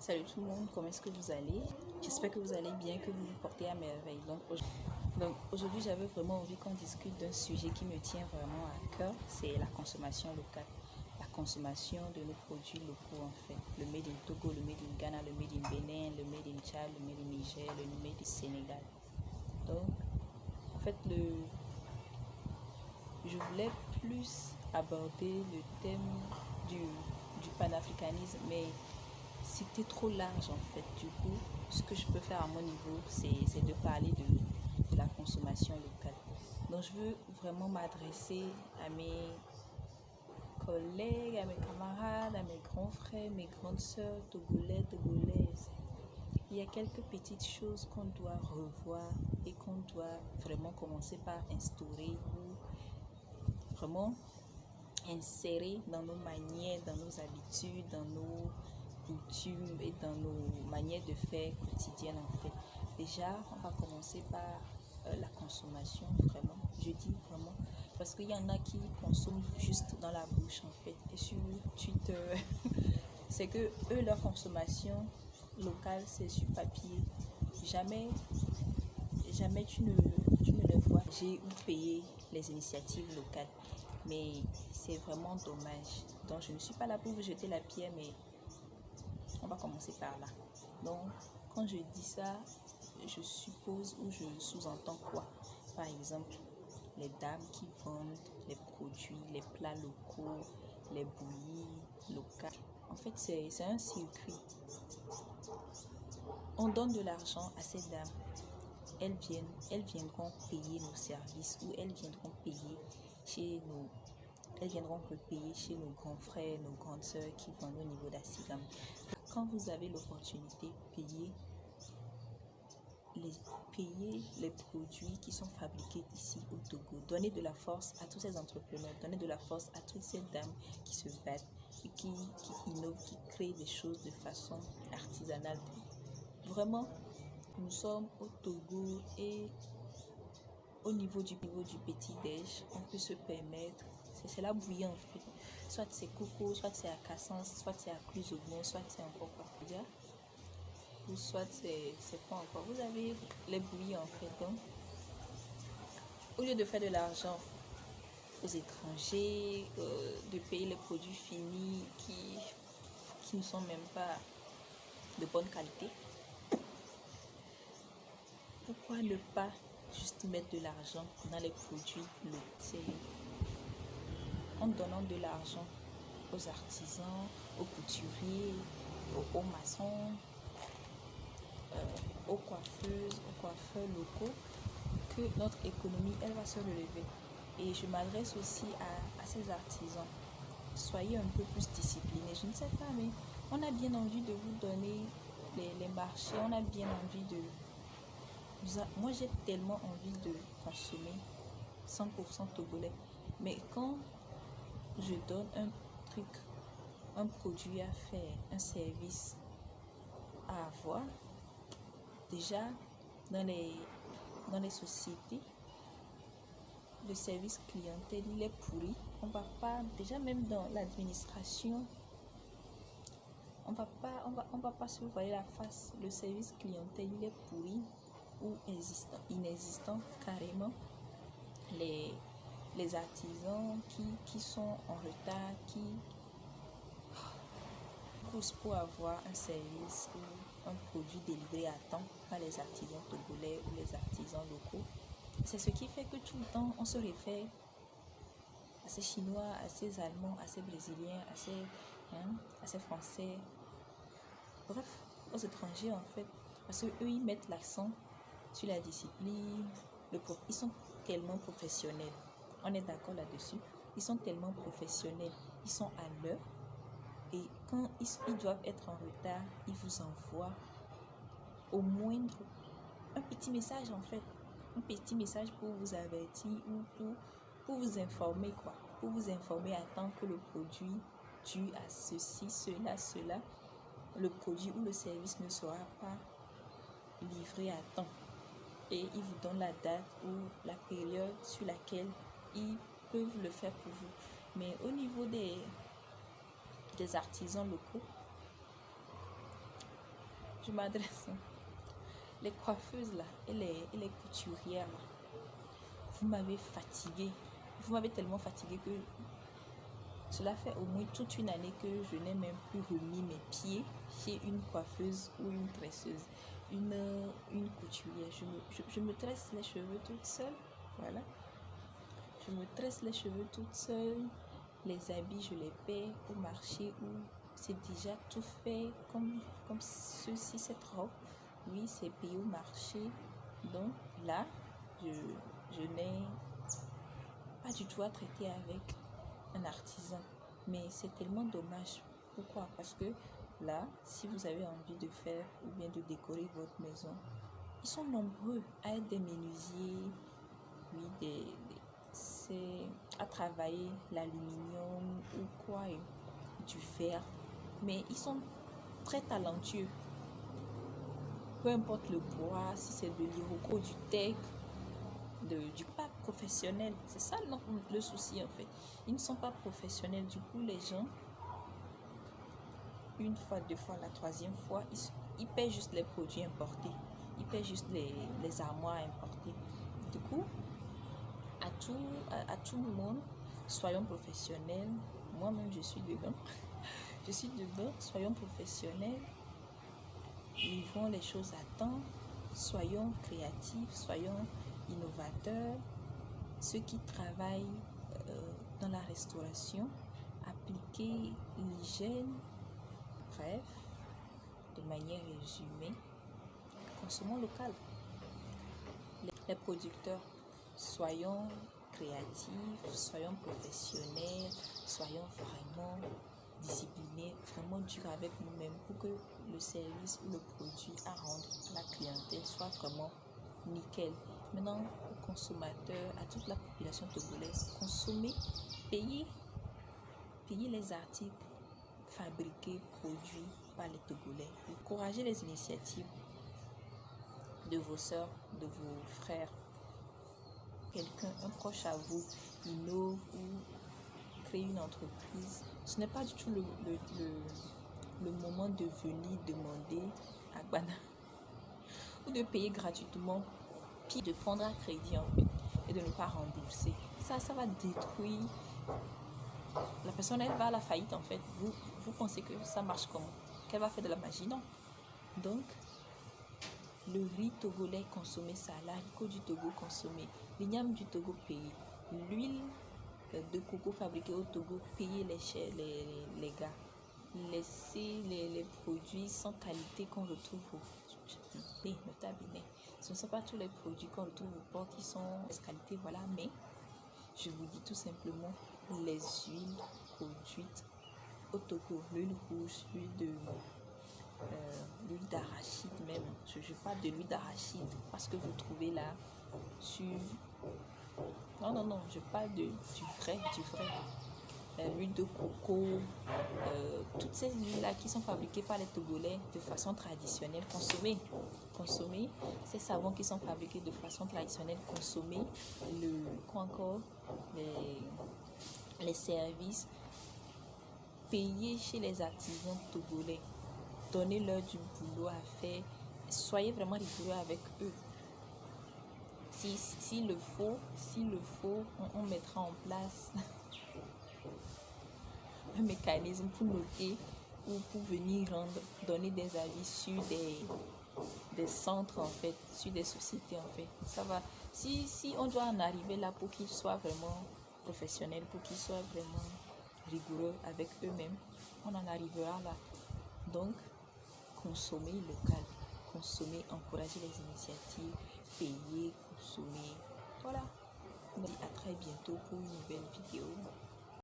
Salut tout le monde, comment est-ce que vous allez? J'espère que vous allez bien, que vous vous portez à merveille. Donc aujourd'hui, j'avais vraiment envie qu'on discute d'un sujet qui me tient vraiment à cœur, c'est la consommation locale. La consommation de nos produits locaux en fait. Le made in Togo, le made in Ghana, le made in Bénin, le made in Tchad, le made in Niger, le made in Sénégal. Donc, en fait, je voulais plus aborder le thème du panafricanisme, mais c'était trop large en fait. Du coup, ce que je peux faire à mon niveau, c'est de parler de la consommation locale. Donc, je veux vraiment m'adresser à mes collègues, à mes camarades, à mes grands frères, mes grandes sœurs togolais, togolaises. Il y a quelques petites choses qu'on doit revoir et qu'on doit vraiment commencer par instaurer ou vraiment insérer dans nos manières, dans nos habitudes, dans nos coutumes et dans nos manières de faire quotidiennes en fait. Déjà, on va commencer par la consommation, vraiment. Je dis vraiment, parce qu'il y en a qui consomment juste dans la bouche en fait. Et sur Twitter, c'est que eux, leur consommation locale, c'est sur papier. Jamais tu ne les vois j'ai ou payer les initiatives locales. Mais c'est vraiment dommage. Donc, je ne suis pas là pour vous jeter la pierre, mais on va commencer par là. Donc, quand je dis ça, je suppose ou je sous-entends quoi? Par exemple, les dames qui vendent les produits, les plats locaux, les bouillies locales. En fait, c'est un circuit. On donne de l'argent à ces dames. Elles viendront payer nos services ou elles viendront payer chez nous. Elles viendront repayer chez nos grands frères, nos grandes sœurs qui vendent au niveau d'Assigam. Quand vous avez l'opportunité, payez les produits qui sont fabriqués ici au Togo. Donnez de la force à tous ces entrepreneurs, donnez de la force à toutes ces dames qui se battent et qui innovent, qui créent des choses de façon artisanale. Vraiment, nous sommes au Togo et au niveau du petit-déj, on peut se permettre, c'est la bouillie en fait. Soit c'est coco, soit c'est à Cassens, soit c'est à Cluzognon, soit c'est encore quoi dire, ou soit c'est quoi encore. Vous avez les bouillies en fait. Donc, au lieu de faire de l'argent aux étrangers, de payer les produits finis qui ne sont même pas de bonne qualité, pourquoi ne pas juste mettre de l'argent dans les produits locaux? En donnant de l'argent aux artisans, aux couturiers, aux maçons, aux coiffeuses, aux coiffeurs locaux, que notre économie, elle va se relever. Et je m'adresse aussi à ces artisans. Soyez un peu plus disciplinés. Je ne sais pas, mais on a bien envie de vous donner les marchés. On a bien envie de... Moi, j'ai tellement envie de consommer 100% togolais. Mais quand je donne un truc, un produit à faire, un service à avoir, déjà dans les sociétés, le service clientèle il est pourri. On va pas, déjà même dans l'administration, on va pas se voiler la face. Le service clientèle il est pourri ou inexistant carrément. Les artisans qui sont en retard, qui poussent pour avoir un service ou un produit délivré à temps par les artisans togolais ou les artisans locaux. C'est ce qui fait que tout le temps, on se réfère à ces Chinois, à ces Allemands, à ces Brésiliens, à ces Français. Bref, aux étrangers en fait. Parce qu'eux, ils mettent l'accent sur la discipline. Ils sont tellement professionnels. On est d'accord là-dessus. Ils sont tellement professionnels. Ils sont à l'heure. Et quand ils doivent être en retard, ils vous envoient au moindre un petit message en fait. Un petit message pour vous avertir ou pour vous informer quoi. Pour vous informer à temps que le produit dû à ceci, cela, le produit ou le service ne sera pas livré à temps. Et ils vous donnent la date ou la période sur laquelle ils peuvent le faire pour vous. Mais au niveau des artisans locaux, je m'adresse. Les coiffeuses là et les couturières là, vous m'avez fatiguée. Vous m'avez tellement fatiguée que cela fait au moins toute une année que je n'ai même plus remis mes pieds chez une coiffeuse ou une tresseuse, une couturière. Je me tresse les cheveux toute seule. Voilà. Je me tresse les cheveux toute seule. Les habits, je les paie au marché où c'est déjà tout fait comme ceci, cette robe. Oui, c'est payé au marché. Donc là, je n'ai pas du tout à traiter avec un artisan. Mais c'est tellement dommage. Pourquoi? Parce que là, si vous avez envie de faire ou bien de décorer votre maison, ils sont nombreux à être des menuisiers, oui, c'est à travailler l'aluminium ou quoi, du fer. Mais ils sont très talentueux. Peu importe le bois, si c'est de l'iroko, du teck, du pas professionnel. C'est ça le souci en fait. Ils ne sont pas professionnels. Du coup, les gens, une fois, deux fois, la troisième fois, ils paient juste les produits importés. Ils paient juste les armoires importées. Du coup, à tout le monde, soyons professionnels. Moi-même, je suis dedans. Je suis dedans. Soyons professionnels. Livrons les choses à temps. Soyons créatifs. Soyons innovateurs. Ceux qui travaillent dans la restauration, appliquez l'hygiène. Bref, de manière résumée, consommons local. Les producteurs, soyons créatifs, soyons professionnels, soyons vraiment disciplinés, vraiment durs avec nous-mêmes pour que le service ou le produit à rendre à la clientèle soit vraiment nickel. Maintenant, aux consommateurs, à toute la population togolaise, consommez, payez les articles fabriqués, produits par les Togolais. Encouragez les initiatives de vos soeurs, de vos frères. Quelqu'un, un proche à vous, innove ou crée une entreprise. Ce n'est pas du tout le moment de venir demander à Gbana ou de payer gratuitement, puis de prendre à crédit en fait et de ne pas rembourser. Ça va détruire. La personne, elle va à la faillite en fait. Vous pensez que ça marche comment? Qu'elle va faire de la magie? Non. Donc, le riz togolais consommé, ça, l'haricot du Togo consommé, l'igname du Togo payé, l'huile de coco fabriquée au Togo payée les gars. Laissez les produits sans qualité qu'on retrouve ce ne sont pas tous les produits qu'on retrouve au port qui sont de qualité, voilà, mais je vous dis tout simplement les huiles produites au Togo, l'huile rouge, l'huile d'arachide même. Je parle de l'huile d'arachide parce que vous trouvez là sur... Non, je parle du vrai. L'huile de coco, toutes ces huiles-là qui sont fabriquées par les Togolais de façon traditionnelle, consommez ces savons qui sont fabriqués de façon traditionnelle, consommez les services, payez chez les artisans togolais, donnez-leur du boulot à faire, soyez vraiment rigoureux avec eux. S'il le faut, on mettra en place un mécanisme pour noter ou pour venir donner des avis sur des centres en fait, sur des sociétés en fait. Ça va. Si on doit en arriver là pour qu'ils soient vraiment professionnels, pour qu'ils soient vraiment rigoureux avec eux-mêmes, on en arrivera là. Donc, consommer local, consommer, encourager les initiatives, payer, consommer. Voilà. On dit à très bientôt pour une nouvelle vidéo.